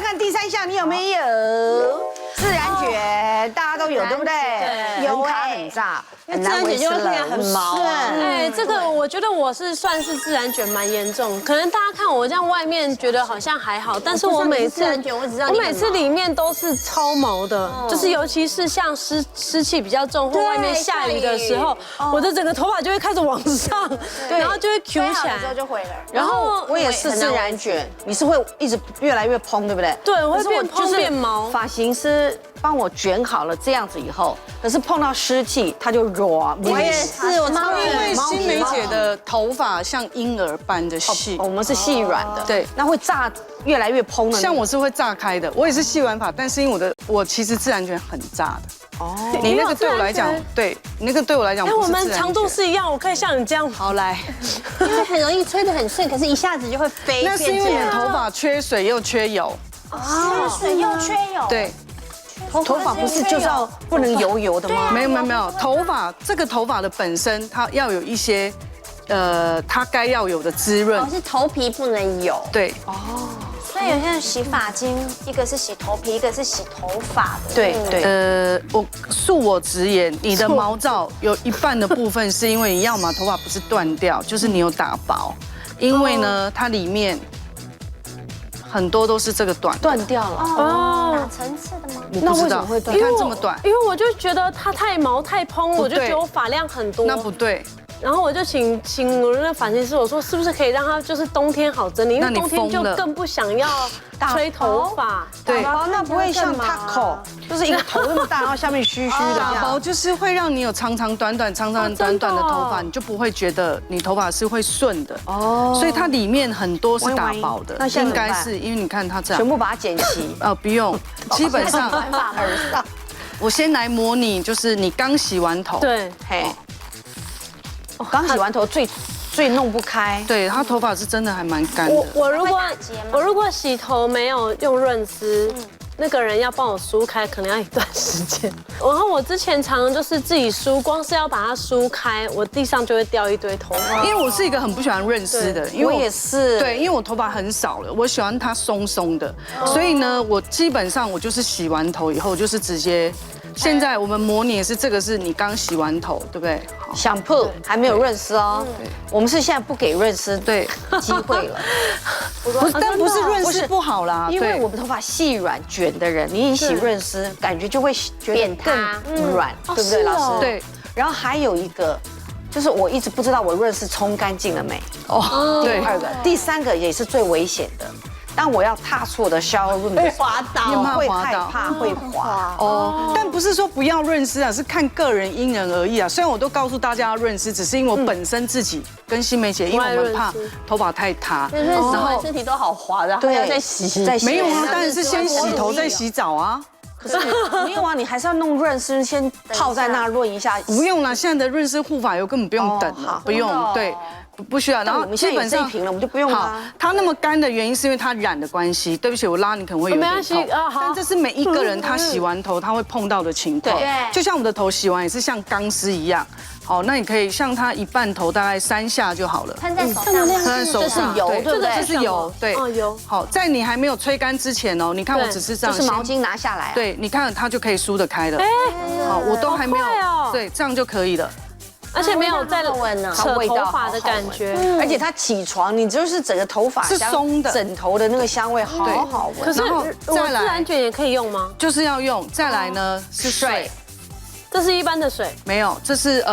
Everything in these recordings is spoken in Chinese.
看第3项你有没有？自然卷，大家都有，对不对？有卡很炸，很难维持了，自然卷就很毛啊。哎，这个我觉得我是算是自然卷蛮严重，可能大家看我这样外面觉得好像还好，但是我每次里面都是超毛的，就是尤其是像湿气比较重或外面下雨的时候，我的整个头发就会开始往上，然后就会 Q 起来，之后就回了。然后我也是自然卷，你是会一直越来越蓬，对不对？对，我会变蓬变毛。发型师帮我卷好了这样子以后，可是碰到湿气它就软。我也是，我超因为新梅姐的头发像婴儿般的细，我们是细软的，对，那会炸越来越蓬的。像我是会炸开的，我也是细软发，但是因为我其实自然卷很炸的。哦，你那个对我来讲，对你那个对我来讲，哎，我们长度是一样，我可以像你这样。好来，因为很容易吹得很顺，可是一下子就会飞。那是因为你头发缺水又缺油。缺水又缺油。对。头发不是就是要不能油的吗？没有，头发这个头发的本身它要有一些，它该要有的滋润。是头皮不能油。对。所以有些人洗发精，一个是洗头皮，一个是洗头发的。对。我恕我直言，你的毛躁有一半的部分是因为你要么头发不是断掉，就是你有打薄，因为呢它里面很多都是这个断掉了。哪层次的吗？我不知道，你看这么短，因为我就觉得它太毛太蓬，我就觉得我发量很多。那不对。然后我就请我的发型师，我说是不是可以让它就是冬天好整理，因为冬天就更不想要吹头发。对，那不会像 taco， 就是一个头那么大，然后下面虚虚的。打薄就是会让你有长长短短的头发，你就不会觉得你头发是会顺的。哦，所以它里面很多是打薄的，应该是因为你看它这样，全部把它剪齐。不用，基本上。我先来模拟，就是你刚洗完头。对，嘿。刚洗完头最弄不开，对他头发是真的还蛮干的。我如果洗头没有用润丝，那个人要帮我梳开，可能要一段时间。然后我之前常常就是自己梳，光是要把它梳开，我地上就会掉一堆头发。因为我是一个很不喜欢润丝的，因为我也是。对，因为我头发很少了，我喜欢它松松的，所以呢，我基本上我就是洗完头以后就是直接。现在我们模拟是这个是你刚洗完头，对不对？想破还没有润丝哦。我们是现在不给润丝机会了。但不是润丝不好啦，因为我们头发细软卷的人，你一洗润丝，感觉就会觉得更软，对不对，老师？对。然后还有一个，就是我一直不知道我润丝冲干净了没。对。第2个，第3个也是最危险的。当我要踏出我的shower room的时候，滑倒，会害怕会滑。但不是说不要润丝啊，是看个人因人而异啊。虽然我都告诉大家要润丝，只是因为我本身自己跟新梅姐，因为我们怕头发太塌，然后身体都好滑的，对，再洗。没有啊，当然是先洗头再洗澡啊。可是没有啊，你还是要弄润丝，先泡在那润一下。不用了，现在的润丝护发油根本不用等了，不用，对。不需要，然后基本上瓶了，我们就不用了。它那么干的原因是因为它染的关系。对不起，我拉你可能会有点痛。但这是每一个人他洗完头他会碰到的情况。对，就像我们的头洗完也是像钢丝一样。好，那你可以像它一半头大概3下就好了。喷在手上，喷在手上，油，对不对？这是油，对。油。好，在你还没有吹干之前哦，你看我只是这样，就是毛巾拿下来。对，你看它就可以梳得开了。好，我都还没有。对，这样就可以了。而且没有在扯头发的感觉，而且它起床，你就是整个头发是松的，枕头的那个香味好好闻。可是再来自然卷也可以用吗？就是要用。再来呢是水，这是一般的水，没有，这是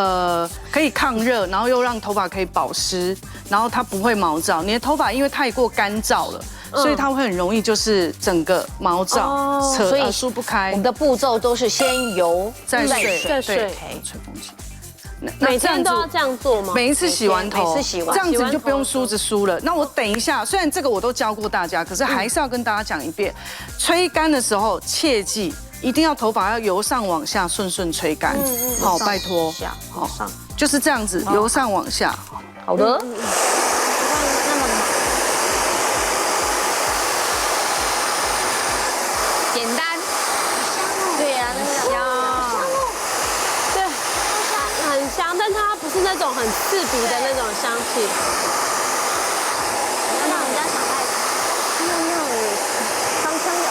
可以抗热，然后又让头发可以保湿，然后它不会毛躁。你的头发因为太过干燥了。所以它会很容易就是整个毛躁，所以梳不开。我们的步骤都是先油再水，再水，吹风机。每天都要这样做吗？每一次洗完头，每次洗完，这样子你就不用梳子梳了。那我等一下，虽然这个我都教过大家，可是还是要跟大家讲一遍：吹干的时候切记一定要头发要由上往下顺顺吹干。好，拜托，好上，就是这样子由上往下。好的。简单。对呀，那个香。对，很香，但它不是那种很刺鼻的那种香气。让人家想太香，那种芳香疗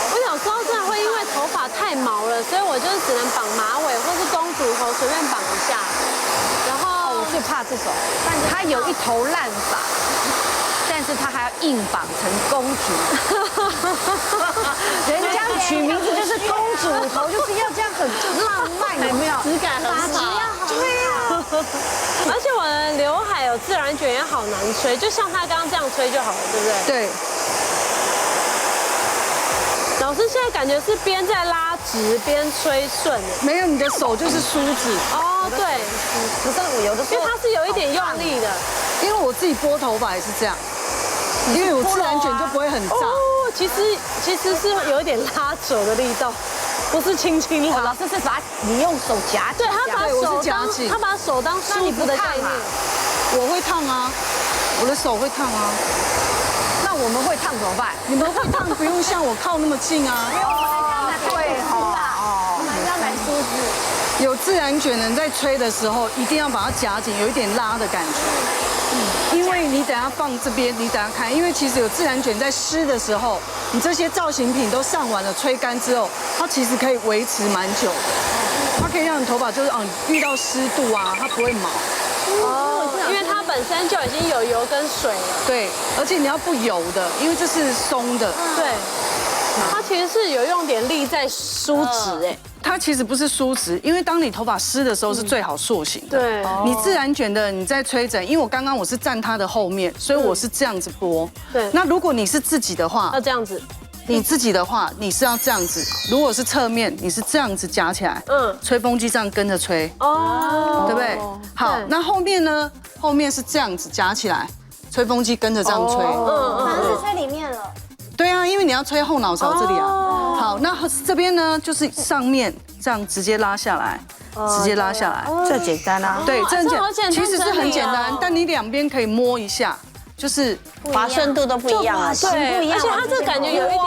只能绑马尾或是公主头，随便绑一下。然后我最怕这种，他有一头烂发，但是他还要硬绑成公主。人家取名字就是公主头，就是要这样很浪漫，有没有？质感很好。对呀。而且我的刘海有自然卷也好难吹，就像他刚刚这样吹就好了，对不对？对。老师现在感觉是边在拉直边吹顺，没有，你的手就是梳子。哦，对，可是我有的时候，因为它是有一点用力的。因为我自己拨头发也是这样，因为我自然卷就不会很炸。哦，其实是有一点拉手的力道，不是轻轻拉。老师是把你用手夹紧，对他把我手是夹紧他把手当梳子的概念。我会烫啊，我的手会烫啊。那我们会烫怎么办？你们会烫，不用像我靠那么近啊。对哈。我们要买梳子。有自然卷的人在吹的时候，一定要把它夹紧，有一点拉的感觉。因为你等下放这边，你等下看，因为其实有自然卷在湿的时候，你这些造型品都上完了，吹干之后，它其实可以维持蛮久的。它可以让你头发就是遇到湿度啊，它不会毛。哦，因为它本身就已经有油跟水了。对，而且你要不油的，因为这是松的。对，它其实是有用点力在梳直哎。它其实不是梳直，因为当你头发湿的时候是最好塑形的。对，你自然卷的你在吹整，因为我刚刚我是站它的后面，所以我是这样子拨。对，那如果你是自己的话，要这样子。你自己的话，你是要这样子；如果是侧面，你是这样子夹起来。吹风机这样跟着吹。哦，对不对？好，那后面呢？后面是这样子夹起来，吹风机跟着这样吹。反正是吹里面了。对啊，因为你要吹后脑勺这里啊。好，那这边呢，就是上面这样直接拉下来，直接拉下来。这简单啊。对，这很这好简单其实是很简单，但你两边可以摸一下，就是滑顺度都不一样啊，对，而且它这感觉有一点，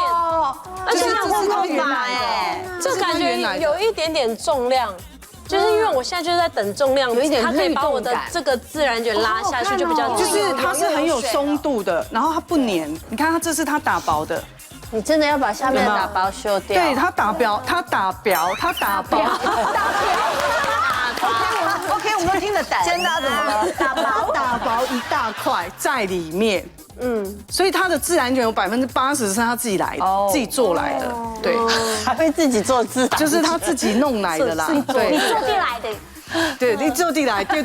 而且它这是它头发原来哎，的，这感觉有一点点重量。就是因为我现在就是在等重量，有一点它可以把我的律动感这个自然卷拉下去，就比较就是它是很有松度的，然后它不粘。你看它这是它打薄的，你真的要把下面的打包修掉。对，它打薄，它打薄。OK， 我们都听得懂。真的怎么了？打薄一大块在里面。所以它的自然卷有80%是他自己来的，自己做来的，对，还会自己做自然，就是他自己弄来的啦，对，你坐进来的。对，你就地来，对，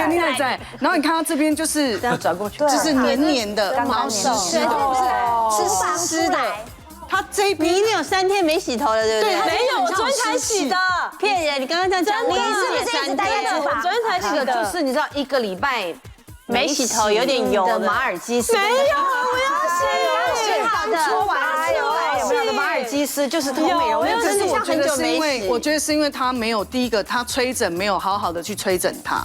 你也在。然后你看它这边就是这样转过去，就是黏黏的，然后湿湿的，是湿的。它这一边你一定有3天没洗头了，对不对？没有，我昨天才洗的，骗人！你刚刚在讲，你是不是一直待在厨房？我昨天才洗的，就是你知道1个礼拜没洗头有点油的马尔济斯，没有，我要洗，刚出完有没有的马尔济斯就是头美容，但是我觉得是因为他没有第一个他吹整没有好好的去吹整它，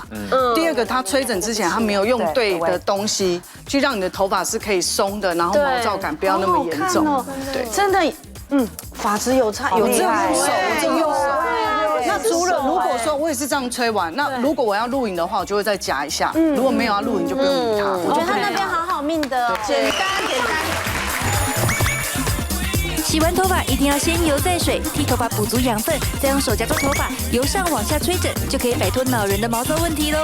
第二个他吹整之前他没有用对的东西去让你的头发是可以松的，然后毛躁感不要那么严重，对，真的，发质有差，有这样用手，我这用手。那除了如果说我也是这样吹完，那如果我要录影的话，我就会再夹一下。如果没有要录影，就不用理它。我觉得他那边好好命的，简单。洗完头发一定要先油再水，替头发补足养分，再用手夹住头发，由上往下吹整，就可以摆脱恼人的毛躁问题喽。